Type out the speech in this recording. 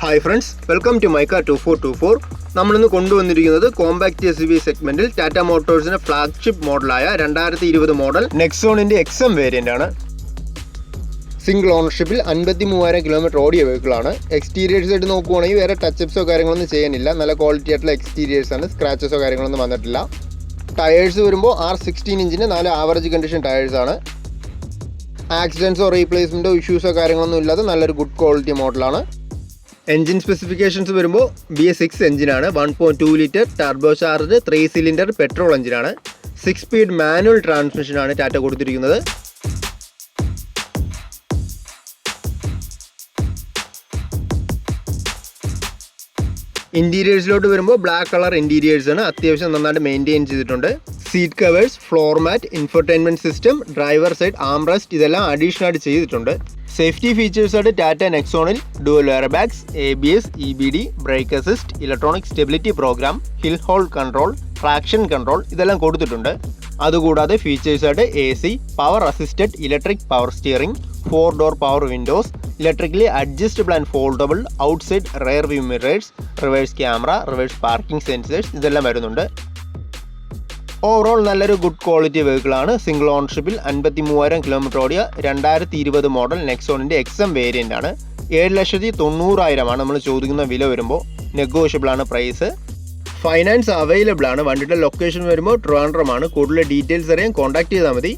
Hi friends, welcome to മൈക്ക 2424. നമ്മളിന്ന് കൊണ്ടുവന്നിരിക്കുന്നത് കോമ്പാക്റ്റ് എസ് യു വി സെഗ്മെന്റിൽ ടാറ്റ മോട്ടോഴ്സിന്റെ ഫ്ലാഗ്ഷിപ്പ് മോഡലായ 2020 മോഡൽ നെക്സോണിന്റെ XM വേരിയന്റ് ആണ്. സിംഗിൾ ഓണർഷിപ്പിൽ 53,000 കിലോമീറ്റർ ഓടിയ വെഹിക്കിളാണ്. എക്സ്റ്റീരിയേഴ്സ് ആയിട്ട് നോക്കുവാണെങ്കിൽ വേറെ ടച്ചപ്സോ കാര്യങ്ങളൊന്നും ചെയ്യാനില്ല. നല്ല ക്വാളിറ്റി ആയിട്ടുള്ള എക്സ്റ്റീരിയേഴ്സ് ആണ്. സ്ക്രാച്ചസോ കാര്യങ്ങളൊന്നും വന്നിട്ടില്ല. ടയേഴ്സ് വരുമ്പോൾ R16 ഇഞ്ചിൻ്റെ 4 ആവറേജ് കണ്ടീഷൻ ടയേഴ്സ് ആണ്. ആക്സിഡൻസോ റീപ്ലേസ്മെൻറ്റോ ഇഷ്യൂസോ കാര്യങ്ങളൊന്നും ഇല്ലാതെ നല്ലൊരു ഗുഡ് ക്വാളിറ്റി മോഡലാണ്. എൻജിൻ സ്പെസിഫിക്കേഷൻസ് വരുമ്പോൾ BS6 എഞ്ചിനാണ്. 1.2 litre turbo charge 3 cylinder petrol എഞ്ചിനാണ്. 6 സ്പീഡ് മാനുവൽ ട്രാൻസ്മിഷനാണ് ടാറ്റ കൊടുത്തിരിക്കുന്നത്. ഇൻറ്റീരിയേഴ്സിലോട്ട് വരുമ്പോൾ ബ്ലാക്ക് കളർ ഇൻറ്റീരിയേഴ്സ് ആണ്. അത്യാവശ്യം നന്നായിട്ട് മെയിൻറ്റെയിൻ ചെയ്തിട്ടുണ്ട്. Seat covers, floor mat, infotainment system, driver side armrest ഇതെല്ലാം അഡീഷണൽ ആയിട്ട് ചെയ്തിട്ടുണ്ട്. സേഫ്റ്റി ഫീച്ചേഴ്സ് ആയിട്ട് ടാറ്റ നെക്സോണിൽ dual air bags, ABS, EBD, brake assist, electronic stability programme, hill hold control, traction control ഇതെല്ലാം കൊടുത്തിട്ടുണ്ട്. അതുകൂടാതെ ഫീച്ചേഴ്സ് ആയിട്ട് AC, power assisted electric power steering, 4 door power windows, electrically adjustable and foldable outside rear view mirrors, reverse camera, reverse parking sensors ഇതെല്ലാം വരുന്നുണ്ട്. Overall നല്ലൊരു good quality വെഹിക്കിളാണ്. Single ഓണർഷിപ്പിൽ 53,000 kilometre ഓടിയ 2020 model നെക്സോണിൻ്റെ XM variant ആണ്. 7,90,000 നമ്മൾ ചോദിക്കുന്ന വില വരുമ്പോൾ. നെഗോഷ്യബിൾ ആണ് പ്രൈസ്. ഫൈനാൻസ് അവൈലബിൾ ആണ്. വണ്ടിയുടെ ലൊക്കേഷൻ വരുമ്പോൾ ട്രിവാൻഡ്രം ആണ്. കൂടുതൽ ഡീറ്റെയിൽസ് അറിയാൻ കോൺടാക്ട് ചെയ്താൽ മതി.